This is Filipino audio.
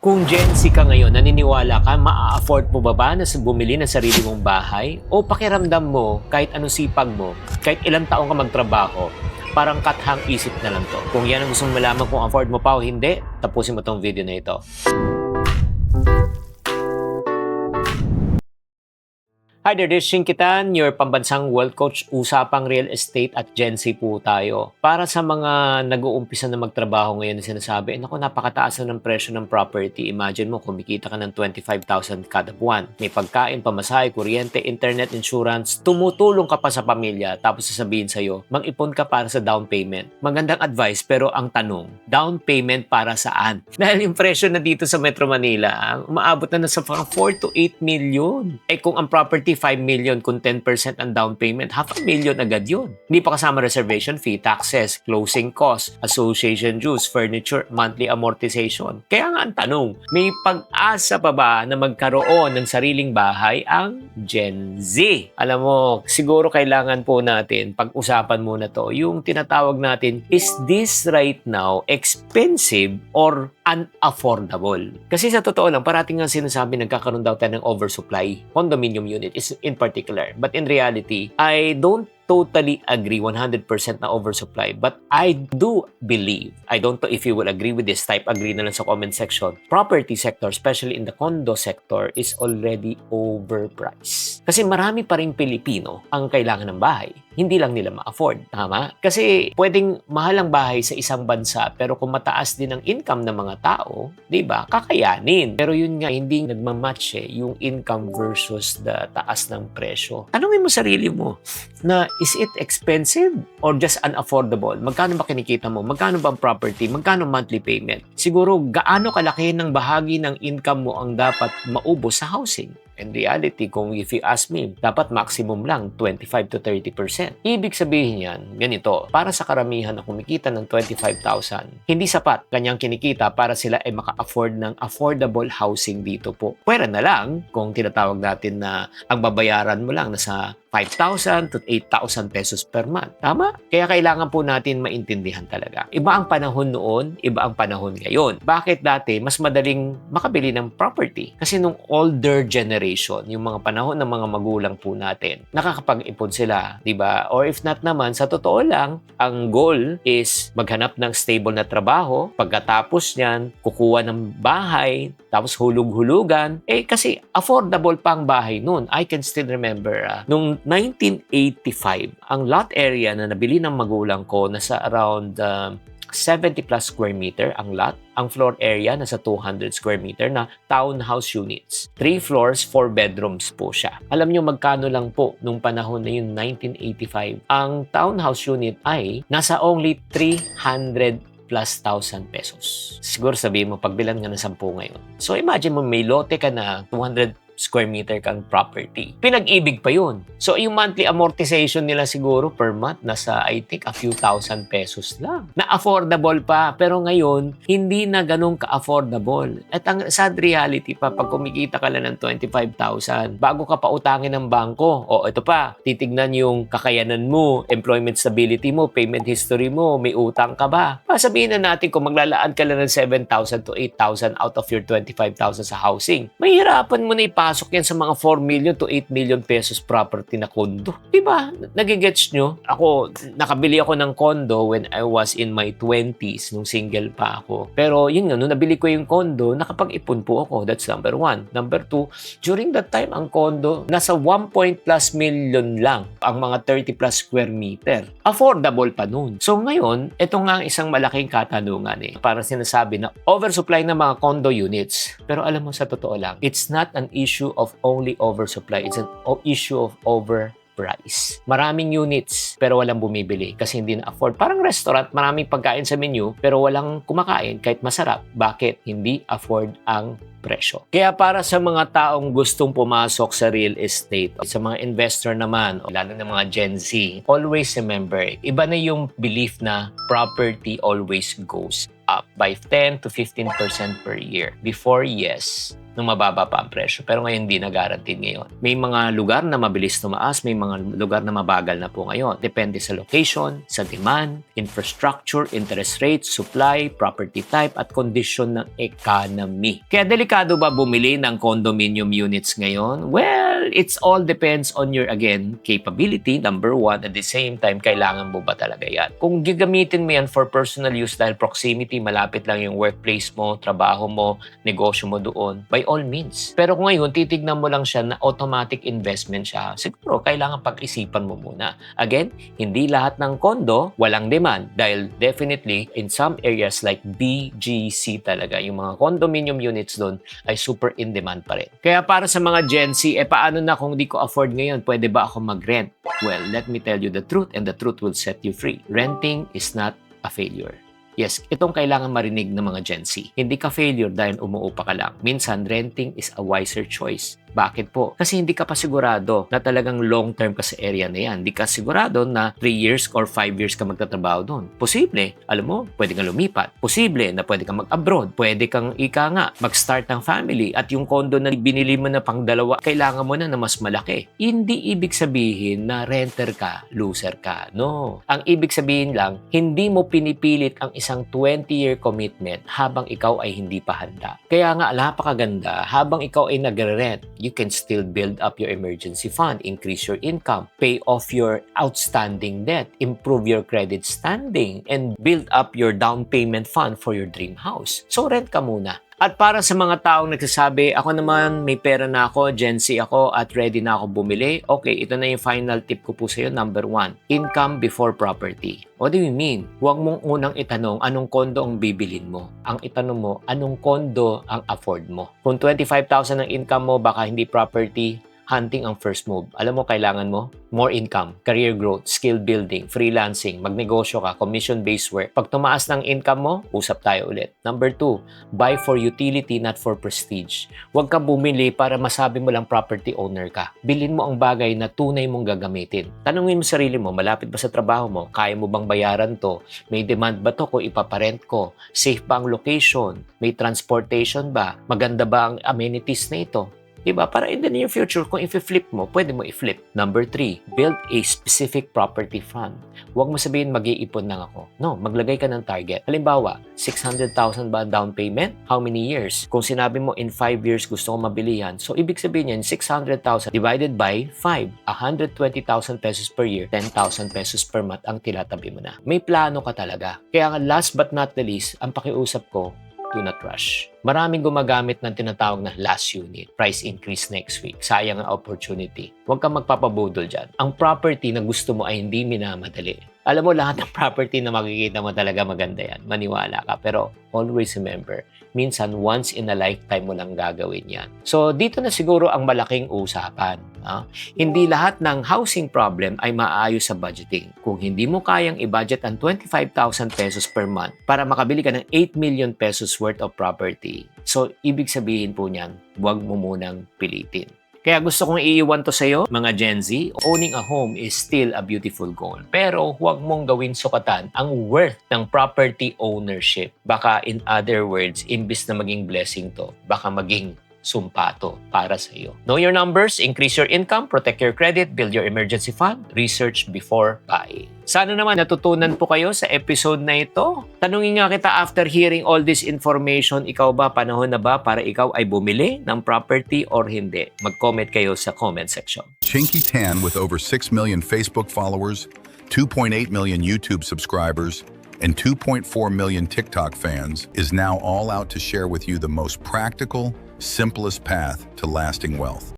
Kung Gen Z ka ngayon, naniniwala ka, maa-afford mo ba na bumili ng sarili mong bahay? O pakiramdam mo, kahit anong sipag mo, kahit ilang taong ka magtrabaho, parang kathang isip na lang to. Kung yan ang gusto mong malaman kung afford mo pa o hindi, tapusin mo tong video na ito. Hi there, this is Shinkitan, your pambansang wealth coach, usapang real estate at Gen Z po tayo. Para sa mga nag-uumpisa na magtrabaho ngayon na sinasabi, naku, napakataas na ng presyo ng property. Imagine mo, kumikita ka ng 25,000 kada buwan. May pagkain, pamasahe, kuryente, internet, insurance, tumutulong ka pa sa pamilya, tapos sasabihin sa'yo, mag-ipon ka para sa down payment. Magandang advice, pero ang tanong, down payment para saan? Dahil yung presyo na dito sa Metro Manila, umaabot na sa 4 to 8 million. Eh kung ang property 5 million, kung 10% ang down payment, half a million agad yun. Hindi pa kasama reservation fee, taxes, closing costs, association dues, furniture, monthly amortization. Kaya nga ang tanong, may pag-asa pa ba na magkaroon ng sariling bahay ang Gen Z? Alam mo, siguro kailangan po natin pag-usapan muna to, yung tinatawag natin, is this right now expensive or unaffordable? Kasi sa totoo lang, parating nga sinasabi nagkakaroon daw tayo ng oversupply, condominium unit is in particular. But in reality, I don't totally agree 100% na oversupply. But I do believe, I don't know if you will agree with this, type agree na lang sa comment section, property sector, especially in the condo sector, is already overpriced. Kasi marami pa rin Pilipino ang kailangan ng bahay. Hindi lang nila ma-afford. Tama? Kasi pwedeng mahal ang bahay sa isang bansa, pero kung mataas din ang income ng mga tao, di ba, kakayanin. Pero yun nga, hindi nagmamatch yung income versus the taas ng presyo. Tanungin mo sarili mo na, is it expensive or just unaffordable? Magkano ba kinikita mo? Magkano ba ang property? Magkano monthly payment? Siguro, gaano kalaki ng bahagi ng income mo ang dapat maubos sa housing? In reality, kung if you ask me, dapat maximum lang 25 to 30%. Ibig sabihin yan, ganito, para sa karamihan na kumikita ng 25,000, hindi sapat kanyang kinikita para sila ay maka-afford ng affordable housing dito po. Pwera na lang kung tinatawag natin na ang babayaran mo lang nasa 5,000 to 8,000 pesos per month. Tama? Kaya kailangan po natin maintindihan talaga. Iba ang panahon noon, iba ang panahon ngayon. Bakit dati mas madaling makabili ng property? Kasi nung older generation, yung mga panahon ng mga magulang po natin, nakakapag-ipon sila, di ba? Or if not naman, sa totoo lang, ang goal is maghanap ng stable na trabaho. Pagkatapos niyan, kukuha ng bahay, tapos hulug-hulugan. Eh kasi affordable pa ang bahay noon. I can still remember, nung 1985, ang lot area na nabili ng magulang ko nasa around 70 plus square meter ang lot. Ang floor area nasa 200 square meter na townhouse units. 3 floors, 4 bedrooms po siya. Alam nyo magkano lang po nung panahon na yun, 1985, ang townhouse unit ay nasa only 300 plus 1,000 pesos. Siguro sabihin mo, pagbilan nga ng 10 ngayon. So imagine mo, may lote ka na 200 square meter kang property. Pinag-ibig pa yun. So, yung monthly amortization nila siguro per month, nasa, I think, a few thousand pesos lang. Na affordable pa. Pero ngayon, hindi na ganun ka-affordable. At ang sad reality pa, pag kumikita ka lang ng 25,000, bago ka pa utangin ng bangko, o ito pa, titignan yung kakayanan mo, employment stability mo, payment history mo, may utang ka ba? Sabihin na natin kung maglalaan ka lang ng 7,000 to 8,000 out of your 25,000 sa housing, mahirapan mo na ipasok yan sa mga 4 million to 8 million pesos property na kondo. Diba? Nagigets nyo? Ako, nakabili ako ng kondo when I was in my 20s, nung single pa ako. Pero yun nga, nung nabili ko yung kondo, nakapag-ipon po ako. That's number 1. Number 2, during that time, ang kondo, nasa 1 plus million lang ang mga 30 plus square meter. Affordable pa nun. So ngayon, ito nga ang isang malaking katanungan Para sinasabi na oversupply ng mga condo units. Pero alam mo, sa totoo lang, it's not an issue of only oversupply. It's an issue of overprice. Maraming units pero walang bumibili kasi hindi na-afford. Parang restaurant, maraming pagkain sa menu pero walang kumakain kahit masarap. Bakit? Hindi afford ang presyo. Kaya para sa mga taong gustong pumasok sa real estate, sa mga investor naman, lalo na mga Gen Z, always remember, iba na yung belief na property always goes up by 10 to 15% per year. Before, yes. nung mababa pa ang presyo. Pero ngayon hindi na guaranteed ngayon. May mga lugar na mabilis tumaas, may mga lugar na mabagal na po ngayon. Depende sa location, sa demand, infrastructure, interest rate, supply, property type, at condition ng economy. Kaya delikado ba bumili ng condominium units ngayon? Well, it's all depends on your, again, capability, number one. At the same time, kailangan mo ba talaga yan? Kung gagamitin mo yan for personal use dahil proximity, malapit lang yung workplace mo, trabaho mo, negosyo mo doon, by all means. Pero kung ngayon, titignan mo lang siya na automatic investment siya, siguro kailangan pag-isipan mo muna. Again, hindi lahat ng kondo walang demand dahil definitely in some areas like BGC talaga, yung mga condominium units doon ay super in demand pa rin. Kaya para sa mga Gen Z, paano na kung di ko afford ngayon, pwede ba ako mag-rent? Well, let me tell you the truth and the truth will set you free. Renting is not a failure. Yes, itong kailangan marinig ng mga Gen Z. Hindi ka failure dahil umuupa ka lang. Minsan, renting is a wiser choice. Bakit po? Kasi hindi ka pa sigurado na talagang long-term ka sa area na yan. Hindi ka sigurado na 3 years or 5 years ka magtatrabaho doon. Posible, alam mo, pwede kang lumipat. Posible na pwede kang mag-abroad. Pwede kang mag-start ng family. At yung condo na binili mo na pang dalawa, kailangan mo na mas malaki. Hindi ibig sabihin na renter ka, loser ka. No. Ang ibig sabihin lang, hindi mo pinipilit ang isang 20-year commitment habang ikaw ay hindi pa handa. Kaya nga, napakaganda, habang ikaw ay nagre-rent, you can still build up your emergency fund, increase your income, pay off your outstanding debt, improve your credit standing, and build up your down payment fund for your dream house. So rent ka muna. At para sa mga taong nagsasabi, ako naman may pera na ako, Gen Z ako at ready na ako bumili, okay, ito na yung final tip ko po sa iyo. Number 1, income before property. What do you mean? Huwag mong unang itanong anong kondo ang bibilin mo. Ang itanong mo, anong kondo ang afford mo. Kung 25,000 ang income mo, baka hindi property, hunting ang first move. Alam mo, kailangan mo more income, career growth, skill building, freelancing, magnegosyo ka, commission-based work. Pag tumaas ng income mo, usap tayo ulit. Number 2, buy for utility, not for prestige. Huwag ka bumili para masabi mo lang property owner ka. Bilhin mo ang bagay na tunay mong gagamitin. Tanungin mo sarili mo, malapit ba sa trabaho mo? Kaya mo bang bayaran to? May demand ba to kung ipaparent ko? Safe ba ang location? May transportation ba? Maganda ba ang amenities na ito? Diba? Para in the near future, kung i-flip mo, pwede mo i-flip. Number 3, build a specific property fund. Huwag mo sabihin mag-iipon lang ako. No, maglagay ka ng target. Halimbawa, 600,000 ba down payment? How many years? Kung sinabi mo in 5 years gusto ko mabili yan, so ibig sabihin yan, 600,000 divided by 5, 120,000 pesos per year, 10,000 pesos per month ang tilatabi mo na. May plano ka talaga. Kaya nga last but not the least, ang pakiusap ko, do not rush. Maraming gumagamit ng tinatawag na last unit. Price increase next week. Sayang ang opportunity. Huwag kang magpapabudol dyan. Ang property na gusto mo ay hindi minamadali. Alam mo, lahat ng property na makikita mo talaga maganda yan. Maniwala ka. Pero always remember, minsan once in a lifetime mo lang gagawin yan. So dito na siguro ang malaking usapan. Hindi lahat ng housing problem ay maayos sa budgeting. Kung hindi mo kayang i-budget ang 25,000 pesos per month para makabili ka ng 8 million pesos worth of property, so ibig sabihin po niyan, huwag mo munang pilitin. Kaya gusto kong iiwan to sa'yo, mga Gen Z, owning a home is still a beautiful goal. Pero huwag mong gawin sukatan ang worth ng property ownership. Baka in other words, imbis na maging blessing to, baka maging sumpato para sa iyo. Know your numbers, increase your income, protect your credit, build your emergency fund, research before buying. Sana naman natutunan po kayo sa episode na ito. Tanungin nga kita after hearing all this information, ikaw ba, panahon na ba para ikaw ay bumili ng property or hindi? Mag-comment kayo sa comment section. Chinky Tan, with over 6 million Facebook followers, 2.8 million YouTube subscribers, and 2.4 million TikTok fans, is now all out to share with you the most practical, simplest path to lasting wealth.